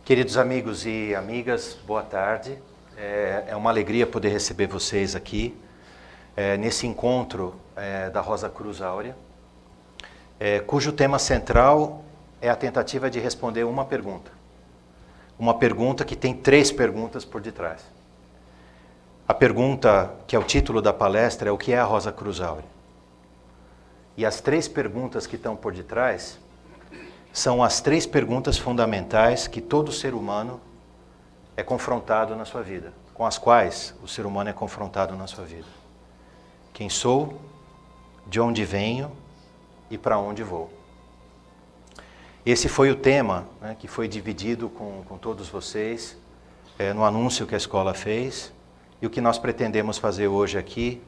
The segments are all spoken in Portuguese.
Queridos amigos e amigas, boa tarde. É uma alegria poder receber vocês aqui, nesse encontro da Rosa Cruz Áurea, cujo tema central é a tentativa de responder uma pergunta. Uma pergunta que tem 3 perguntas por detrás. A pergunta, que é o título da palestra, é o que é a Rosa Cruz Áurea? E as 3 perguntas que estão por detrás são as 3 perguntas fundamentais que todo ser humano é confrontado na sua vida, com as quais o ser humano é confrontado na sua vida. Quem sou? De onde venho? E para onde vou? Esse foi o tema, que foi dividido com todos vocês no anúncio que a escola fez. E o que nós pretendemos fazer hoje aqui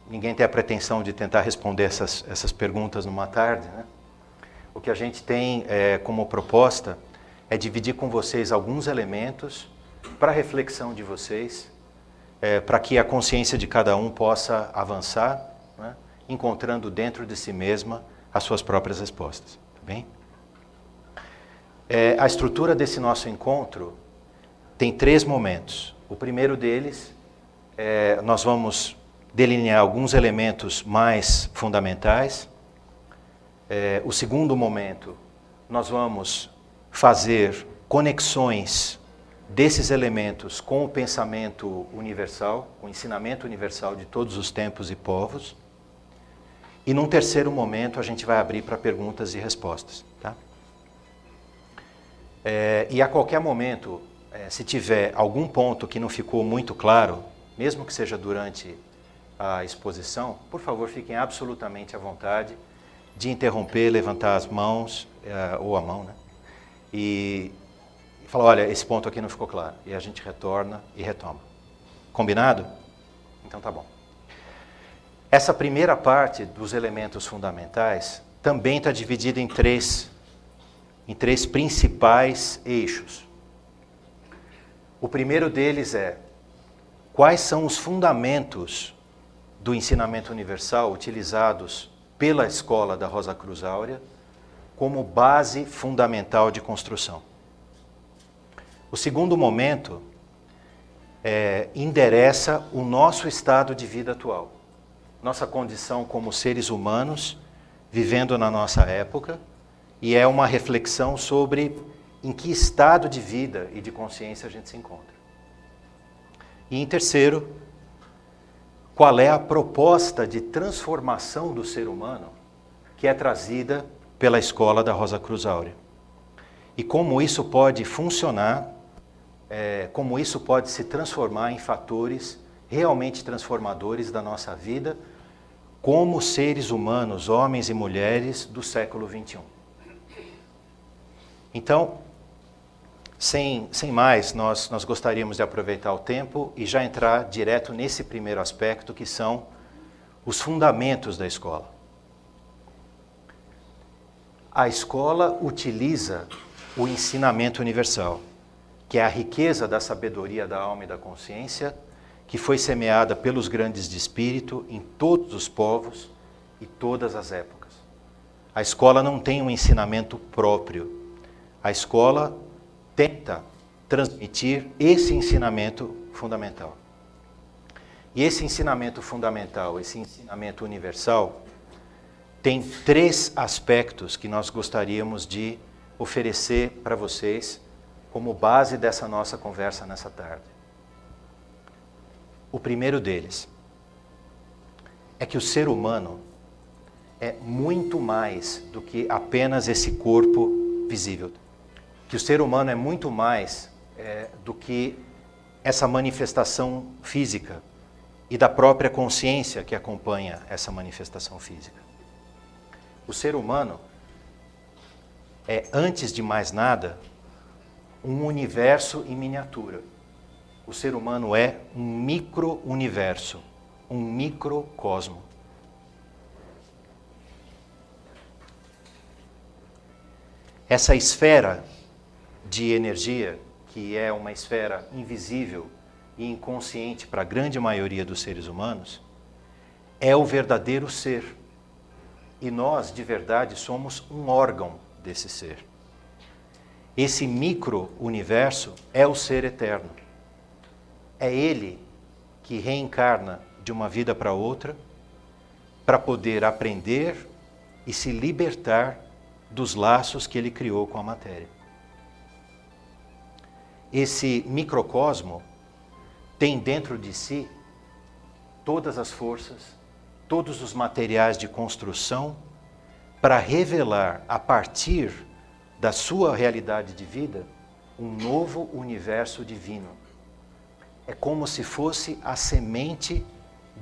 ninguém tem a pretensão de tentar responder essas perguntas numa tarde, né? O que a gente tem como proposta é dividir com vocês alguns elementos para a reflexão de vocês, para que a consciência de cada um possa avançar, né? Encontrando dentro de si mesma as suas próprias respostas. Tá bem? A estrutura desse nosso encontro tem 3 momentos. O primeiro deles, nós vamos delinear alguns elementos mais fundamentais. O segundo momento, nós vamos fazer conexões desses elementos com o pensamento universal, com o ensinamento universal de todos os tempos e povos. E num terceiro momento, a gente vai abrir para perguntas e respostas. Tá? E a qualquer momento, se tiver algum ponto que não ficou muito claro, mesmo que seja durante a exposição, por favor, fiquem absolutamente à vontade de interromper, levantar as mãos, ou a mão, né? E falar, olha, esse ponto aqui não ficou claro. E a gente retorna e retoma. Combinado? Então tá bom. Essa primeira parte dos elementos fundamentais também está dividida em três principais eixos. O primeiro deles é: quais são os fundamentos do ensinamento universal utilizados pela escola da Rosa Cruz Áurea como base fundamental de construção. O segundo momento endereça o nosso estado de vida atual, nossa condição como seres humanos vivendo na nossa época, e é uma reflexão sobre em que estado de vida e de consciência a gente se encontra. E em terceiro, qual é a proposta de transformação do ser humano que é trazida pela escola da Rosa Cruz Áurea? E como isso pode funcionar, como isso pode se transformar em fatores realmente transformadores da nossa vida como seres humanos, homens e mulheres do século XXI. Então, sem mais, nós gostaríamos de aproveitar o tempo e já entrar direto nesse primeiro aspecto, que são os fundamentos da escola. A escola utiliza o ensinamento universal, que é a riqueza da sabedoria da alma e da consciência, que foi semeada pelos grandes de espírito em todos os povos e todas as épocas. A escola não tem um ensinamento próprio. A escola tenta transmitir esse ensinamento fundamental. E esse ensinamento fundamental, esse ensinamento universal, tem 3 aspectos que nós gostaríamos de oferecer para vocês como base dessa nossa conversa nessa tarde. O primeiro deles é que o ser humano é muito mais do que apenas esse corpo visível. Que o ser humano é muito mais do que essa manifestação física e da própria consciência que acompanha essa manifestação física. O ser humano é, antes de mais nada, um universo em miniatura. O ser humano é um micro-universo, um microcosmo. Essa esfera de energia, que é uma esfera invisível e inconsciente para a grande maioria dos seres humanos, é o verdadeiro ser. E nós, de verdade, somos um órgão desse ser. Esse micro-universo é o ser eterno. É ele que reencarna de uma vida para outra para poder aprender e se libertar dos laços que ele criou com a matéria. Esse microcosmo tem dentro de si todas as forças, todos os materiais de construção para revelar, a partir da sua realidade de vida, um novo universo divino. É como se fosse a semente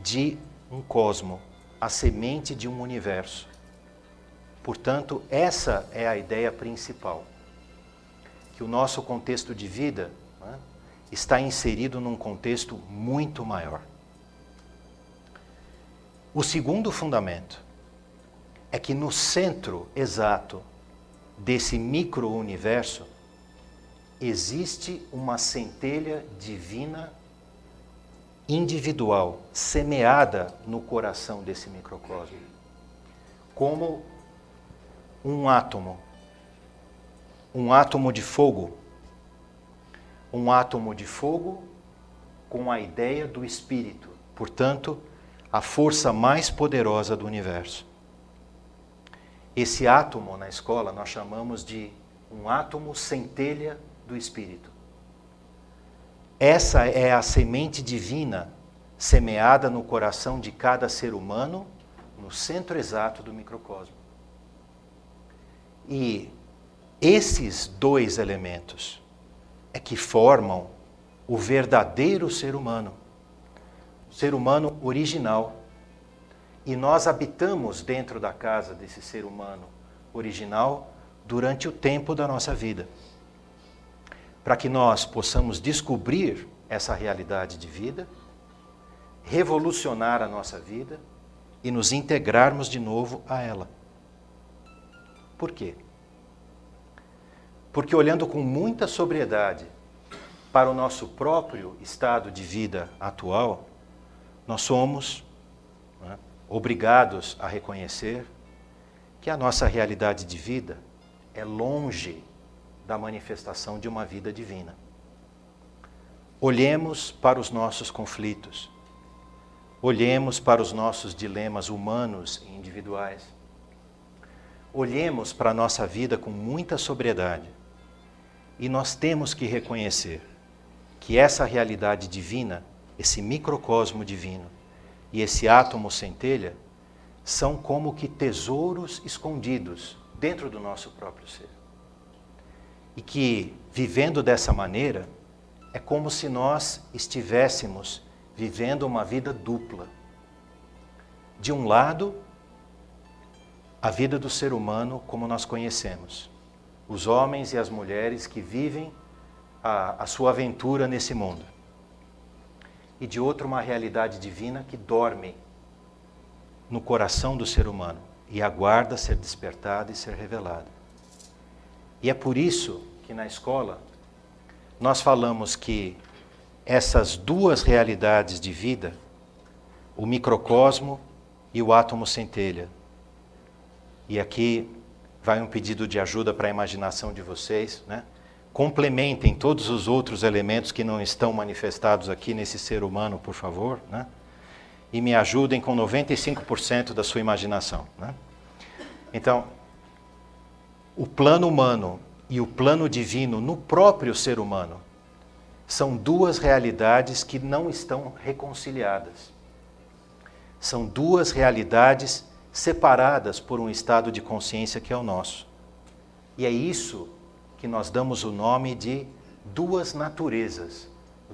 de um cosmo, a semente de um universo. Portanto, essa é a ideia principal. Que o nosso contexto de vida, né, está inserido num contexto muito maior. O segundo fundamento é que no centro exato desse micro-universo existe uma centelha divina individual, semeada no coração desse microcosmo, como um átomo de fogo, um átomo de fogo com a ideia do espírito, portanto, a força mais poderosa do universo. Esse átomo na escola nós chamamos de um átomo centelha do espírito. Essa é a semente divina semeada no coração de cada ser humano, no centro exato do microcosmo. E esses dois elementos é que formam o verdadeiro ser humano, o ser humano original. E nós habitamos dentro da casa desse ser humano original durante o tempo da nossa vida, para que nós possamos descobrir essa realidade de vida, revolucionar a nossa vida e nos integrarmos de novo a ela. Por quê? Porque olhando com muita sobriedade para o nosso próprio estado de vida atual, nós somos, né, obrigados a reconhecer que a nossa realidade de vida é longe da manifestação de uma vida divina. Olhemos para os nossos conflitos, olhemos para os nossos dilemas humanos e individuais, olhemos para a nossa vida com muita sobriedade e nós temos que reconhecer que essa realidade divina, esse microcosmo divino e esse átomo centelha são como que tesouros escondidos dentro do nosso próprio ser. E que, vivendo dessa maneira, é como se nós estivéssemos vivendo uma vida dupla. De um lado, a vida do ser humano como nós conhecemos. Os homens e as mulheres que vivem a sua aventura nesse mundo. E de outro, uma realidade divina que dorme no coração do ser humano e aguarda ser despertada e ser revelada. E é por isso que na escola nós falamos que essas duas realidades de vida, o microcosmo e o átomo centelha, e aqui vai um pedido de ajuda para a imaginação de vocês, né? Complementem todos os outros elementos que não estão manifestados aqui nesse ser humano, por favor, né? E me ajudem com 95% da sua imaginação, né? Então, o plano humano e o plano divino no próprio ser humano são duas realidades que não estão reconciliadas. São duas realidades separadas por um estado de consciência que é o nosso. E é isso que nós damos o nome de duas naturezas,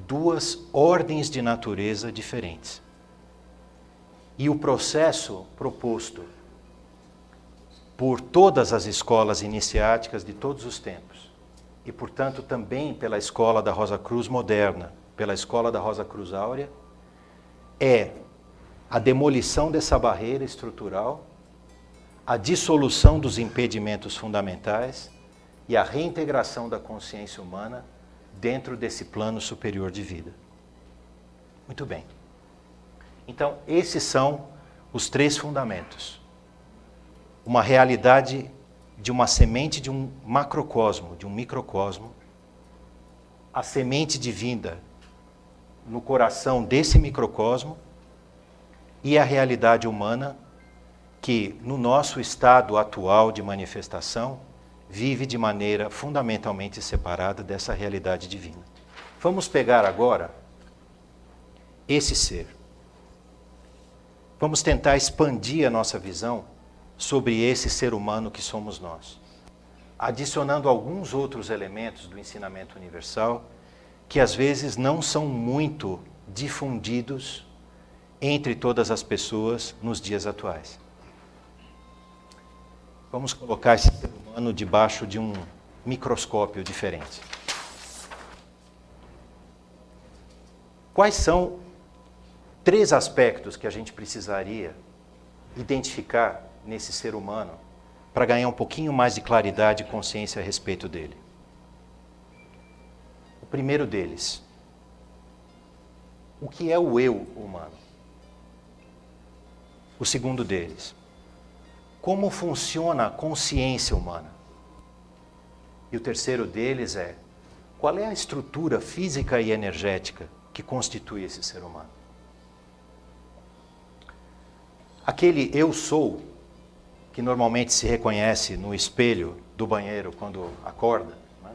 duas ordens de natureza diferentes. E o processo proposto por todas as escolas iniciáticas de todos os tempos, e portanto também pela escola da Rosa Cruz moderna, pela escola da Rosa Cruz Áurea, é a demolição dessa barreira estrutural, a dissolução dos impedimentos fundamentais e a reintegração da consciência humana dentro desse plano superior de vida. Muito bem. Então, esses são os três fundamentos. Uma realidade de uma semente de um macrocosmo, de um microcosmo, a semente divina no coração desse microcosmo e a realidade humana que, no nosso estado atual de manifestação, vive de maneira fundamentalmente separada dessa realidade divina. Vamos pegar agora esse ser. Vamos tentar expandir a nossa visão sobre esse ser humano que somos nós, adicionando alguns outros elementos do ensinamento universal que às vezes não são muito difundidos entre todas as pessoas nos dias atuais. Vamos colocar esse ser humano debaixo de um microscópio diferente. Quais são 3 aspectos que a gente precisaria identificar nesse ser humano para ganhar um pouquinho mais de claridade e consciência a respeito dele? O primeiro deles, o que é o eu humano? O segundo deles, como funciona a consciência humana? E o terceiro deles é, qual é a estrutura física e energética que constitui esse ser humano? Aquele eu sou, que normalmente se reconhece no espelho do banheiro quando acorda, né?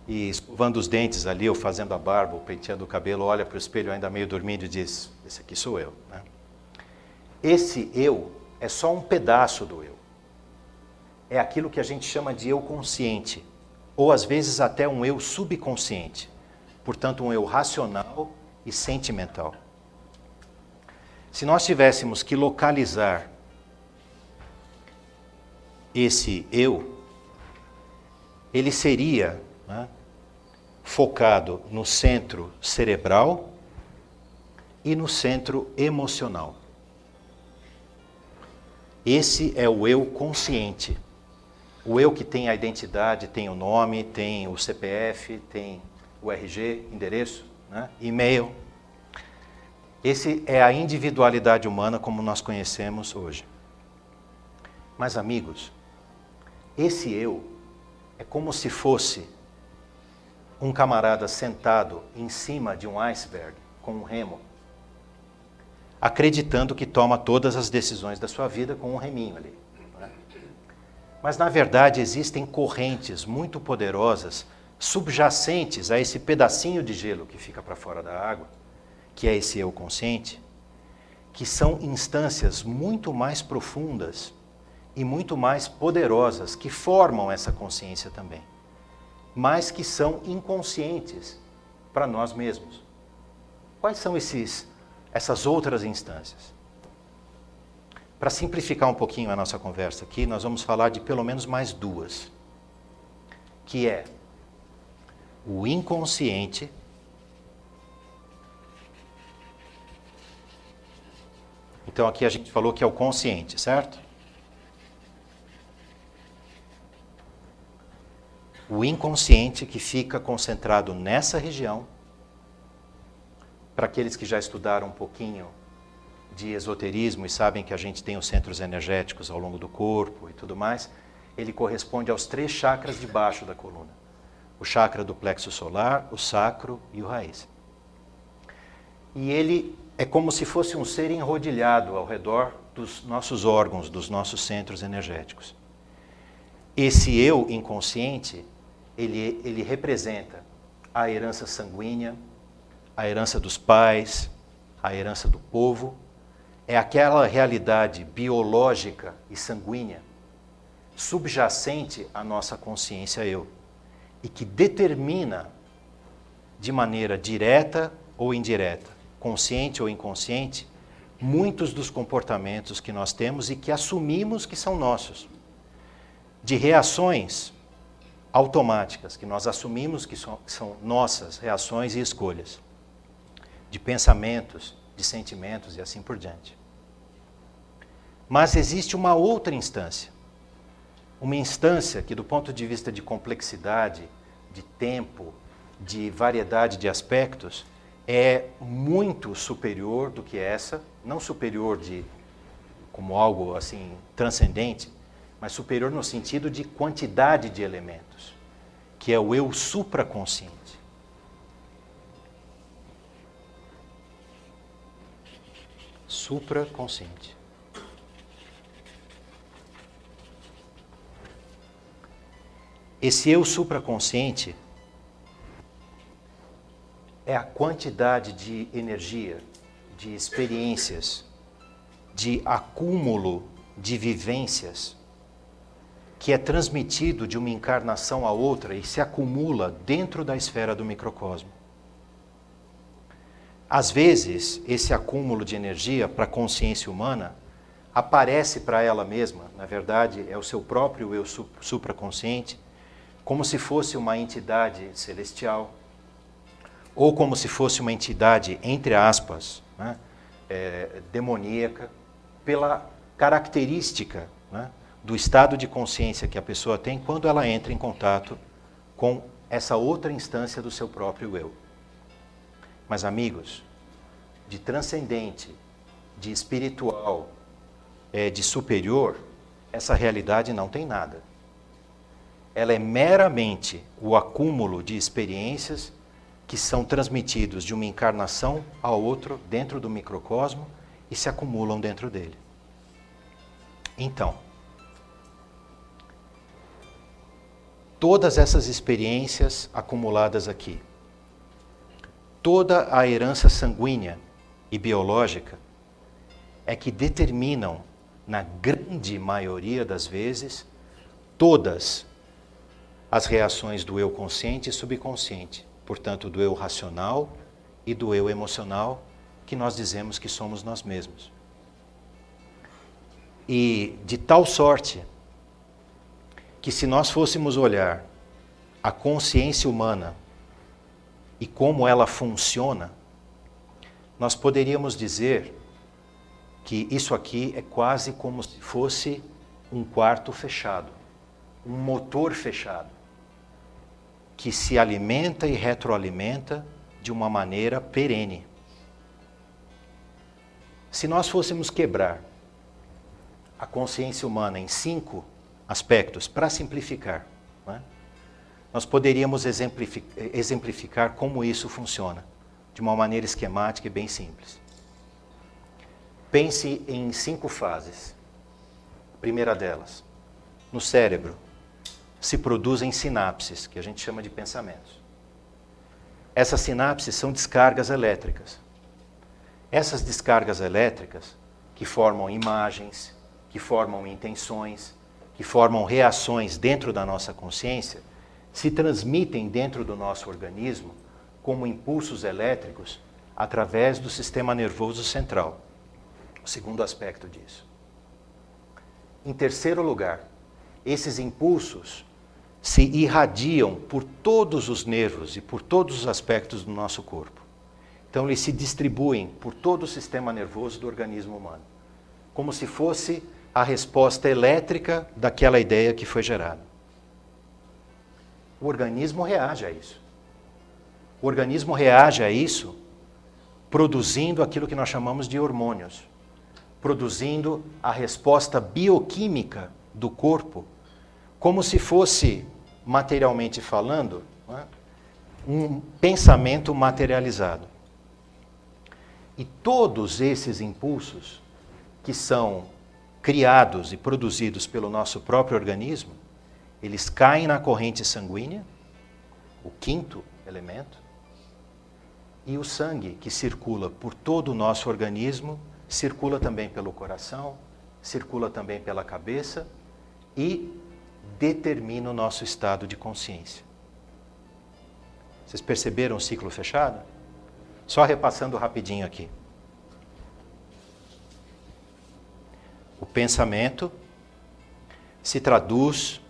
E escovando os dentes ali, ou fazendo a barba, ou penteando o cabelo, olha para o espelho ainda meio dormindo e diz, esse aqui sou eu, né? Esse eu é só um pedaço do eu. É aquilo que a gente chama de eu consciente, ou às vezes até um eu subconsciente, portanto um eu racional e sentimental. Se nós tivéssemos que localizar esse eu, ele seria, né, focado no centro cerebral e no centro emocional. Esse é o eu consciente. O eu que tem a identidade, tem o nome, tem o CPF, tem o RG, endereço, né, e-mail. Esse é a individualidade humana como nós conhecemos hoje. Mas, amigos, esse eu é como se fosse um camarada sentado em cima de um iceberg com um remo, acreditando que toma todas as decisões da sua vida com um reminho ali, né? Mas, na verdade, existem correntes muito poderosas subjacentes a esse pedacinho de gelo que fica para fora da água, que é esse eu consciente, que são instâncias muito mais profundas e muito mais poderosas que formam essa consciência também, mas que são inconscientes para nós mesmos. Quais são essas outras instâncias? Para simplificar um pouquinho a nossa conversa aqui, nós vamos falar de pelo menos mais 2, que é o inconsciente Então aqui a gente falou que é o consciente, certo? O inconsciente que fica concentrado nessa região, para aqueles que já estudaram um pouquinho de esoterismo e sabem que a gente tem os centros energéticos ao longo do corpo e tudo mais, ele corresponde aos 3 chakras de baixo da coluna. O chakra do plexo solar, o sacro e o raiz. E ele é como se fosse um ser enrodilhado ao redor dos nossos órgãos, dos nossos centros energéticos. Esse eu inconsciente, ele representa a herança sanguínea, a herança dos pais, a herança do povo. É aquela realidade biológica e sanguínea subjacente à nossa consciência eu e que determina de maneira direta ou indireta, consciente ou inconsciente, muitos dos comportamentos que nós temos e que assumimos que são nossos. De reações automáticas, que nós assumimos que são nossas reações e escolhas. De pensamentos, de sentimentos e assim por diante. Mas existe uma outra instância. Uma instância que, do ponto de vista de complexidade, de tempo, de variedade de aspectos, é muito superior do que essa, não superior como algo assim transcendente, mas superior no sentido de quantidade de elementos, que é o eu supraconsciente. Supraconsciente. Esse eu supraconsciente é a quantidade de energia, de experiências, de acúmulo de vivências que é transmitido de uma encarnação a outra e se acumula dentro da esfera do microcosmo. Às vezes, esse acúmulo de energia para a consciência humana aparece para ela mesma, na verdade, é o seu próprio eu supraconsciente, como se fosse uma entidade celestial, ou como se fosse uma entidade, entre aspas, né, demoníaca, pela característica, né, do estado de consciência que a pessoa tem quando ela entra em contato com essa outra instância do seu próprio eu. Mas, amigos, de transcendente, de espiritual, de superior, essa realidade não tem nada. Ela é meramente o acúmulo de experiências que são transmitidos de uma encarnação a outra dentro do microcosmo e se acumulam dentro dele. Então, todas essas experiências acumuladas aqui, toda a herança sanguínea e biológica é que determinam, na grande maioria das vezes, todas as reações do eu consciente e subconsciente, portanto, do eu racional e do eu emocional, que nós dizemos que somos nós mesmos. E de tal sorte que, se nós fôssemos olhar a consciência humana e como ela funciona, nós poderíamos dizer que isso aqui é quase como se fosse um quarto fechado, um motor fechado, que se alimenta e retroalimenta de uma maneira perene. Se nós fôssemos quebrar a consciência humana em 5 aspectos, para simplificar, né, nós poderíamos exemplificar como isso funciona, de uma maneira esquemática e bem simples. Pense em 5 fases. A primeira delas, no cérebro se produzem sinapses, que a gente chama de pensamentos. Essas sinapses são descargas elétricas. Essas descargas elétricas, que formam imagens, que formam intenções, que formam reações dentro da nossa consciência, se transmitem dentro do nosso organismo como impulsos elétricos através do sistema nervoso central. O segundo aspecto disso. Em terceiro lugar, esses impulsos se irradiam por todos os nervos e por todos os aspectos do nosso corpo. Então, eles se distribuem por todo o sistema nervoso do organismo humano, como se fosse a resposta elétrica daquela ideia que foi gerada. O organismo reage a isso. O organismo reage a isso produzindo aquilo que nós chamamos de hormônios, produzindo a resposta bioquímica do corpo, como se fosse, materialmente falando, né, um pensamento materializado. E todos esses impulsos que são criados e produzidos pelo nosso próprio organismo, eles caem na corrente sanguínea, o 5º elemento, e o sangue que circula por todo o nosso organismo, circula também pelo coração, circula também pela cabeça e determina o nosso estado de consciência. Vocês perceberam o ciclo fechado? Só repassando rapidinho aqui. O pensamento se traduz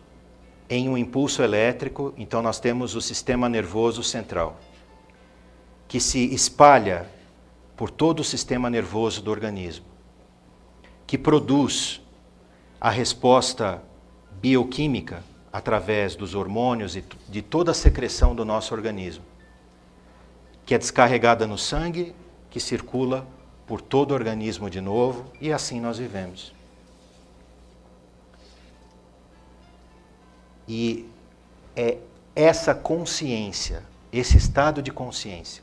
em um impulso elétrico, então nós temos o sistema nervoso central, que se espalha por todo o sistema nervoso do organismo, que produz a resposta bioquímica através dos hormônios e de toda a secreção do nosso organismo, que é descarregada no sangue, que circula por todo o organismo de novo, e assim nós vivemos. E é essa consciência, esse estado de consciência,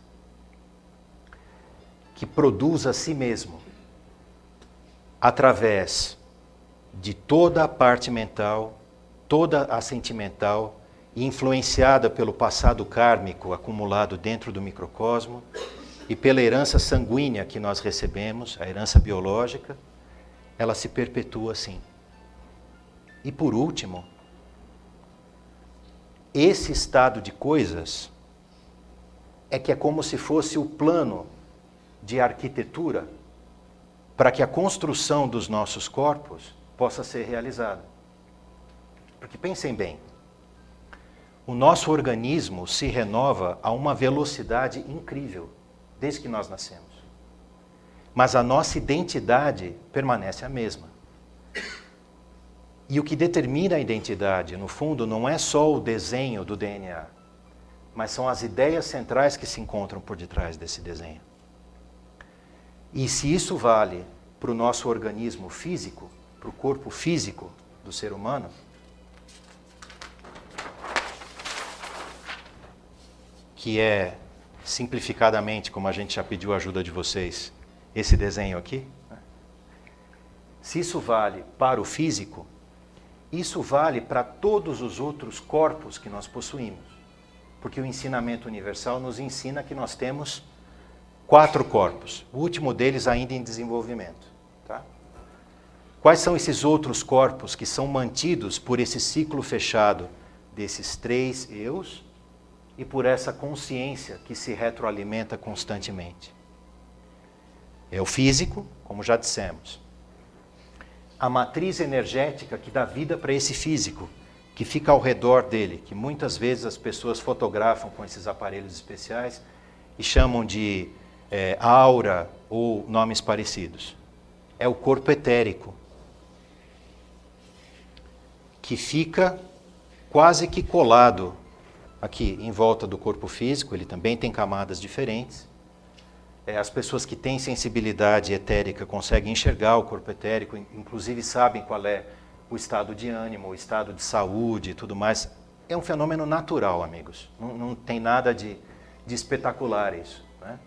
que produz a si mesmo, através de toda a parte mental, toda a sentimental, influenciada pelo passado kármico acumulado dentro do microcosmo e pela herança sanguínea que nós recebemos, a herança biológica, ela se perpetua assim. E por último, esse estado de coisas é que é como se fosse o plano de arquitetura para que a construção dos nossos corpos possa ser realizada. Porque pensem bem, o nosso organismo se renova a uma velocidade incrível, desde que nós nascemos. Mas a nossa identidade permanece a mesma. E o que determina a identidade, no fundo, não é só o desenho do DNA, mas são as ideias centrais que se encontram por detrás desse desenho. E se isso vale para o nosso organismo físico, para o corpo físico do ser humano, que é, simplificadamente, como a gente já pediu a ajuda de vocês, esse desenho aqui, né? Se isso vale para o físico, isso vale para todos os outros corpos que nós possuímos. Porque o ensinamento universal nos ensina que nós temos 4 corpos, o último deles ainda em desenvolvimento. Tá? Quais são esses outros corpos que são mantidos por esse ciclo fechado desses 3 eus e por essa consciência que se retroalimenta constantemente? É o físico, como já dissemos. A matriz energética que dá vida para esse físico, que fica ao redor dele, que muitas vezes as pessoas fotografam com esses aparelhos especiais e chamam de aura ou nomes parecidos. É o corpo etérico, que fica quase que colado aqui em volta do corpo físico. Ele também tem camadas diferentes. As pessoas que têm sensibilidade etérica conseguem enxergar o corpo etérico, inclusive sabem qual é o estado de ânimo, o estado de saúde e tudo mais. É um fenômeno natural, amigos. Não tem nada de espetacular isso, né?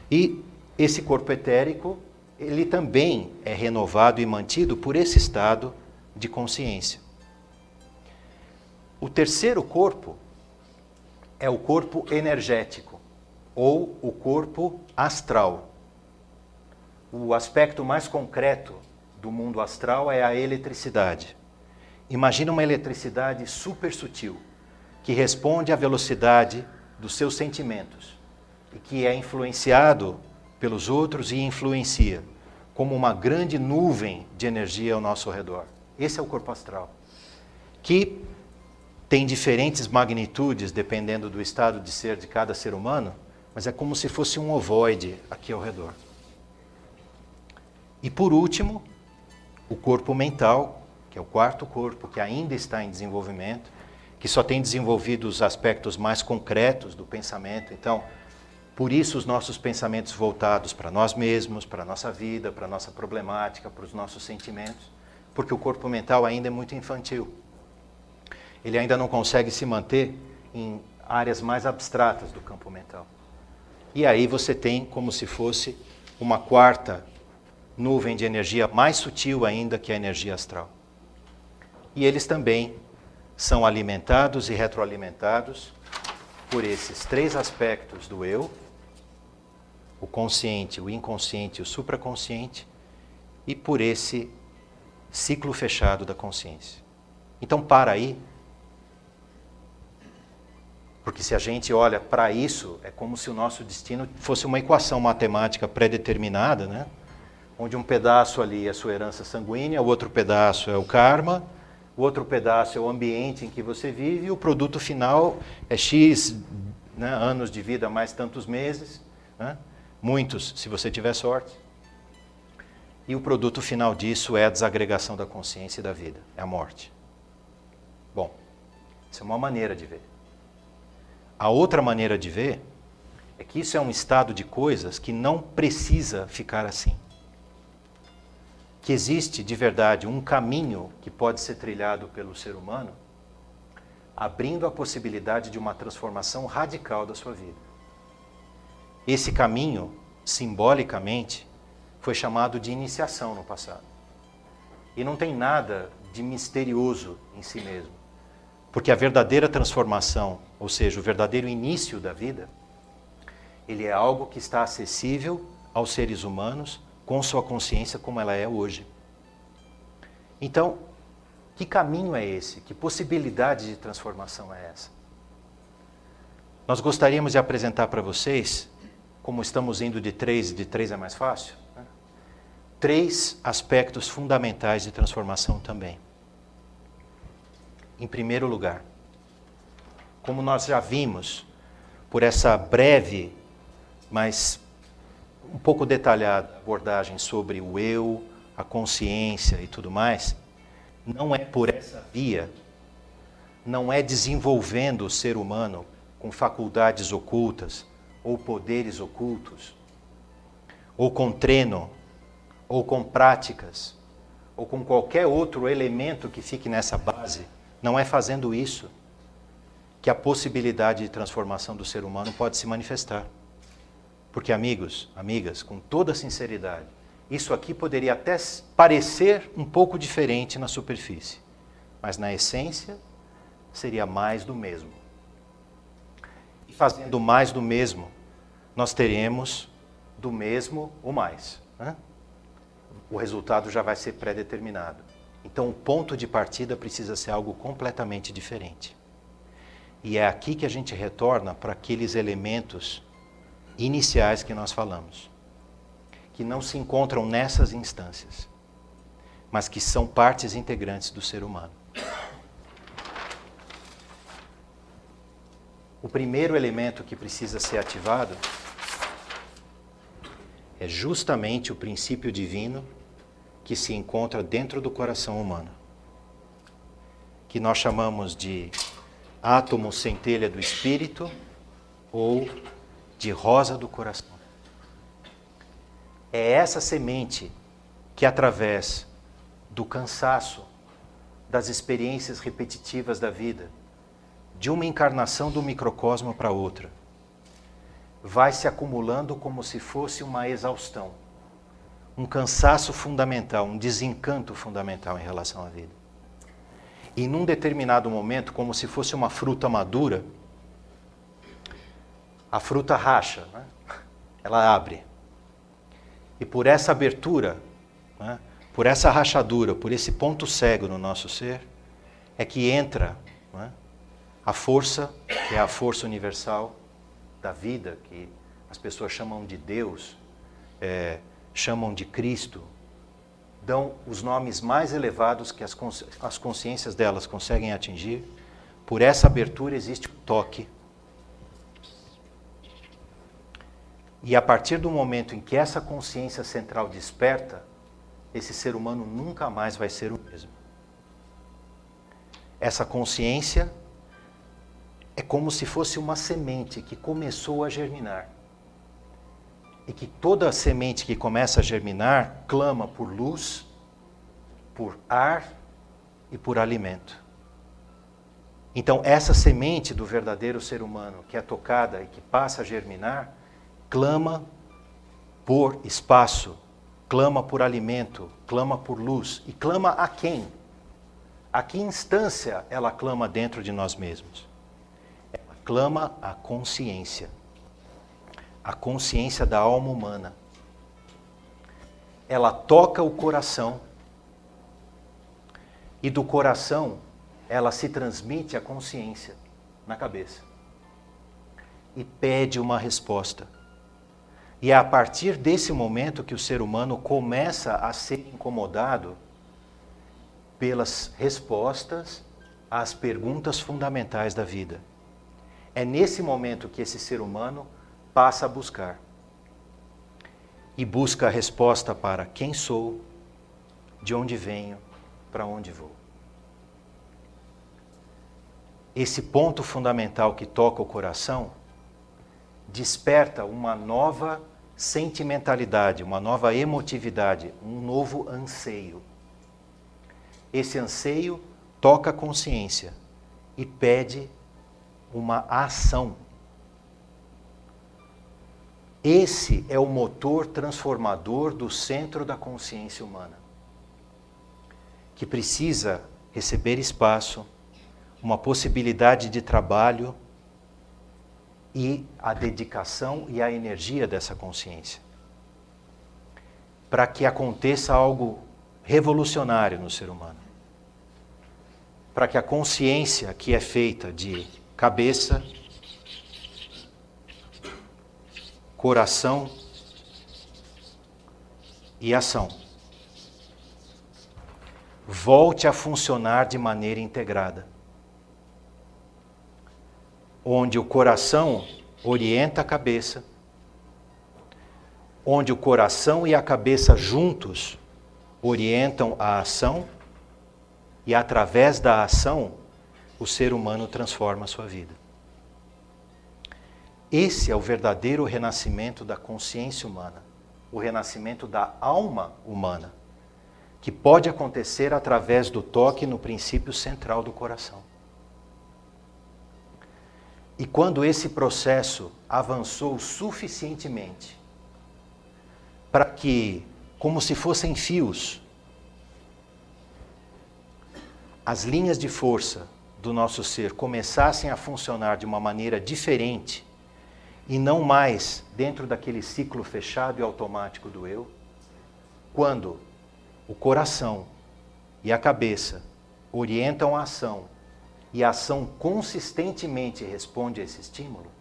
E esse corpo etérico, ele também é renovado e mantido por esse estado de consciência. O terceiro corpo é o corpo energético, ou o corpo astral. O aspecto mais concreto do mundo astral é a eletricidade. Imagina uma eletricidade super sutil, que responde à velocidade dos seus sentimentos e que é influenciado pelos outros e influencia, como uma grande nuvem de energia ao nosso redor. Esse é o corpo astral, que tem diferentes magnitudes dependendo do estado de ser de cada ser humano, mas é como se fosse um ovoide aqui ao redor. E por último, o corpo mental, que é o quarto corpo, que ainda está em desenvolvimento, que só tem desenvolvido os aspectos mais concretos do pensamento. Então, por isso os nossos pensamentos voltados para nós mesmos, para a nossa vida, para a nossa problemática, para os nossos sentimentos, porque o corpo mental ainda é muito infantil. Ele ainda não consegue se manter em áreas mais abstratas do campo mental. E aí você tem como se fosse uma quarta nuvem de energia mais sutil ainda, que é a energia astral. E eles também são alimentados e retroalimentados por esses 3 aspectos do eu: o consciente, o inconsciente e o supraconsciente, e por esse ciclo fechado da consciência. Então para aí, porque se a gente olha para isso, é como se o nosso destino fosse uma equação matemática pré-determinada, né? Onde um pedaço ali é a sua herança sanguínea, o outro pedaço é o karma, o outro pedaço é o ambiente em que você vive, e o produto final é X, né, anos de vida mais tantos meses, né? Muitos, se você tiver sorte. E o produto final disso é a desagregação da consciência e da vida, é a morte. Bom, isso é uma maneira de ver. A outra maneira de ver é que isso é um estado de coisas que não precisa ficar assim. Que existe, de verdade, um caminho que pode ser trilhado pelo ser humano abrindo a possibilidade de uma transformação radical da sua vida. Esse caminho, simbolicamente, foi chamado de iniciação no passado. E não tem nada de misterioso em si mesmo. Porque a verdadeira transformação, ou seja, o verdadeiro início da vida, ele é algo que está acessível aos seres humanos com sua consciência como ela é hoje. Então, que caminho é esse? Que possibilidade de transformação é essa? Nós gostaríamos de apresentar para vocês, como estamos indo de 3 é mais fácil, né? 3 aspectos fundamentais de transformação também. Em primeiro lugar, como nós já vimos, por essa breve, mas um pouco detalhada abordagem sobre o eu, a consciência e tudo mais, não é por essa via, não é desenvolvendo o ser humano com faculdades ocultas, ou poderes ocultos, ou com treino, ou com práticas, ou com qualquer outro elemento que fique nessa base, não é fazendo isso que a possibilidade de transformação do ser humano pode se manifestar. Porque, amigos, amigas, com toda sinceridade, isso aqui poderia até parecer um pouco diferente na superfície, mas na essência seria mais do mesmo. E fazendo mais do mesmo, nós teremos do mesmo ou mais, né? O resultado já vai ser pré-determinado. Então o ponto de partida precisa ser algo completamente diferente. E é aqui que a gente retorna para aqueles elementos iniciais que nós falamos, que não se encontram nessas instâncias, mas que são partes integrantes do ser humano. O primeiro elemento que precisa ser ativado é justamente o princípio divino que se encontra dentro do coração humano, que nós chamamos de átomo centelha do espírito ou de rosa do coração. É essa semente que, através do cansaço, das experiências repetitivas da vida, de uma encarnação do microcosmo para outra, vai se acumulando como se fosse uma exaustão, um cansaço fundamental, um desencanto fundamental em relação à vida. E num determinado momento, como se fosse uma fruta madura, a fruta racha, né? Ela abre. E por essa abertura, né, por essa rachadura, por esse ponto cego no nosso ser, é que entra, né, a força, que é a força universal da vida, que as pessoas chamam de Deus, chamam de Cristo, dão os nomes mais elevados que as consciências delas conseguem atingir. Por essa abertura existe um toque. E a partir do momento em que essa consciência central desperta, esse ser humano nunca mais vai ser o mesmo. Essa consciência é como se fosse uma semente que começou a germinar. E que toda semente que começa a germinar clama por luz, por ar e por alimento. Então, essa semente do verdadeiro ser humano que é tocada e que passa a germinar, clama por espaço, clama por alimento, clama por luz. E clama a quem? A que instância ela clama dentro de nós mesmos? Ela clama a consciência da alma humana. Ela toca o coração e do coração ela se transmite à consciência na cabeça e pede uma resposta. E é a partir desse momento que o ser humano começa a ser incomodado pelas respostas às perguntas fundamentais da vida. É nesse momento que esse ser humano passa a buscar. E busca a resposta para quem sou, de onde venho, para onde vou. Esse ponto fundamental que toca o coração desperta uma nova sentimentalidade, uma nova emotividade, um novo anseio. Esse anseio toca a consciência e pede uma ação. Esse é o motor transformador do centro da consciência humana, que precisa receber espaço, uma possibilidade de trabalho e a dedicação e a energia dessa consciência, para que aconteça algo revolucionário no ser humano. Para que a consciência, que é feita de cabeça, coração e ação, volte a funcionar de maneira integrada, onde o coração orienta a cabeça, onde o coração e a cabeça juntos orientam a ação, e através da ação o ser humano transforma a sua vida. Esse é o verdadeiro renascimento da consciência humana, o renascimento da alma humana, que pode acontecer através do toque no princípio central do coração. E quando esse processo avançou suficientemente para que, como se fossem fios, as linhas de força do nosso ser começassem a funcionar de uma maneira diferente e não mais dentro daquele ciclo fechado e automático do eu, quando o coração e a cabeça orientam a ação e a ação consistentemente responde a esse estímulo,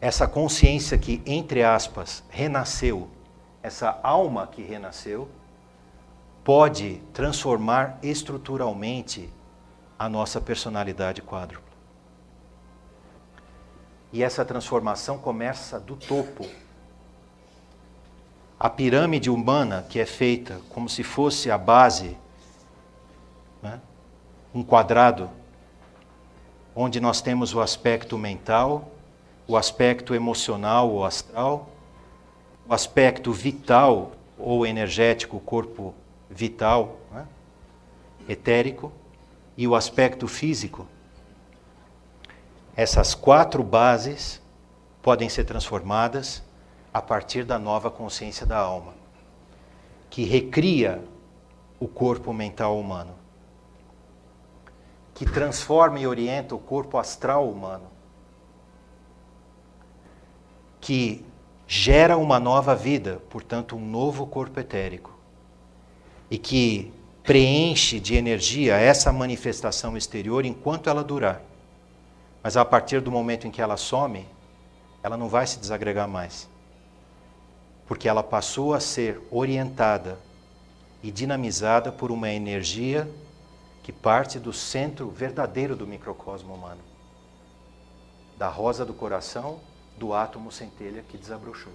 essa consciência que, entre aspas, renasceu, essa alma que renasceu, pode transformar estruturalmente a nossa personalidade quádrupla. E essa transformação começa do topo. A pirâmide humana, que é feita como se fosse a base, né, um quadrado, onde nós temos o aspecto mental, o aspecto emocional ou astral, o aspecto vital ou energético, o corpo vital, né, etérico, e o aspecto físico. Essas 4 bases podem ser transformadas a partir da nova consciência da alma, que recria o corpo mental humano, que transforma e orienta o corpo astral humano, que gera uma nova vida, portanto, um novo corpo etérico, e que preenche de energia essa manifestação exterior enquanto ela durar. Mas a partir do momento em que ela some, ela não vai se desagregar mais. Porque ela passou a ser orientada e dinamizada por uma energia que parte do centro verdadeiro do microcosmo humano. Da rosa do coração, do átomo centelha que desabrochou.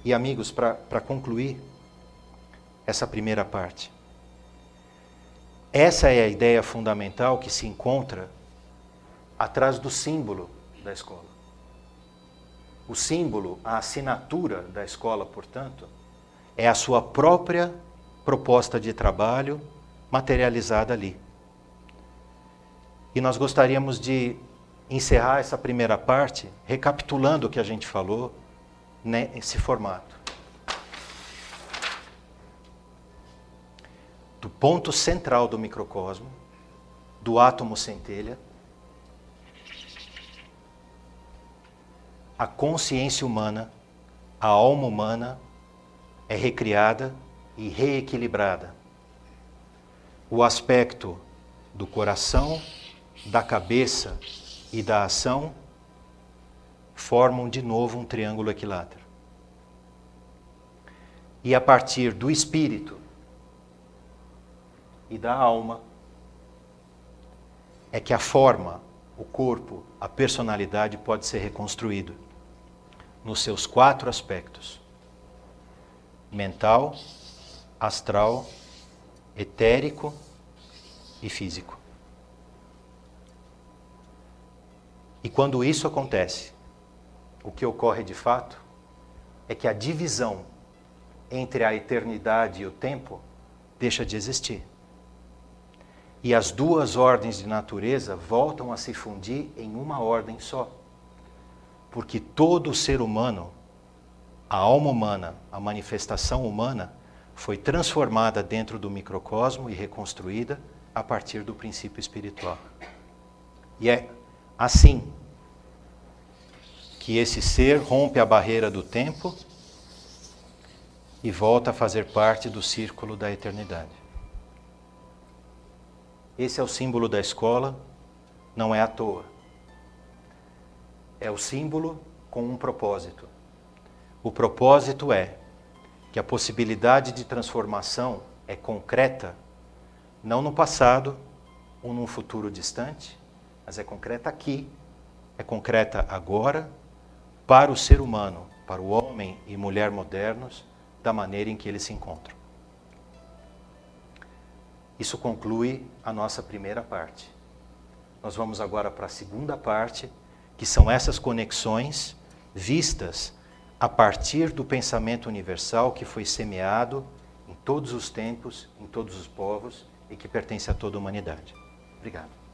E amigos, para concluir essa primeira parte, essa é a ideia fundamental que se encontra atrás do símbolo da escola. O símbolo, a assinatura da escola, portanto, é a sua própria proposta de trabalho materializada ali. E nós gostaríamos de encerrar essa primeira parte recapitulando o que a gente falou nesse formato. Do ponto central do microcosmo, do átomo centelha, a consciência humana, a alma humana é recriada e reequilibrada. O aspecto do coração, da cabeça e da ação formam de novo um triângulo equilátero. E a partir do espírito e da alma é que a forma, o corpo, a personalidade pode ser reconstruído nos seus 4 aspectos: mental, astral, etérico e físico. E quando isso acontece, o que ocorre de fato é que a divisão entre a eternidade e o tempo deixa de existir. e as duas ordens de natureza voltam a se fundir em uma ordem só. Porque todo ser humano, a alma humana, a manifestação humana, foi transformada dentro do microcosmo e reconstruída a partir do princípio espiritual. E é assim que esse ser rompe a barreira do tempo e volta a fazer parte do círculo da eternidade. Esse é o símbolo da escola, não é à toa. É o símbolo com um propósito. O propósito é que a possibilidade de transformação é concreta, não no passado ou num futuro distante, mas é concreta aqui, é concreta agora, para o ser humano, para o homem e mulher modernos, da maneira em que eles se encontram. Isso conclui a nossa primeira parte. Nós vamos agora para a segunda parte, que são essas conexões vistas a partir do pensamento universal que foi semeado em todos os tempos, em todos os povos e que pertence a toda a humanidade. Obrigado.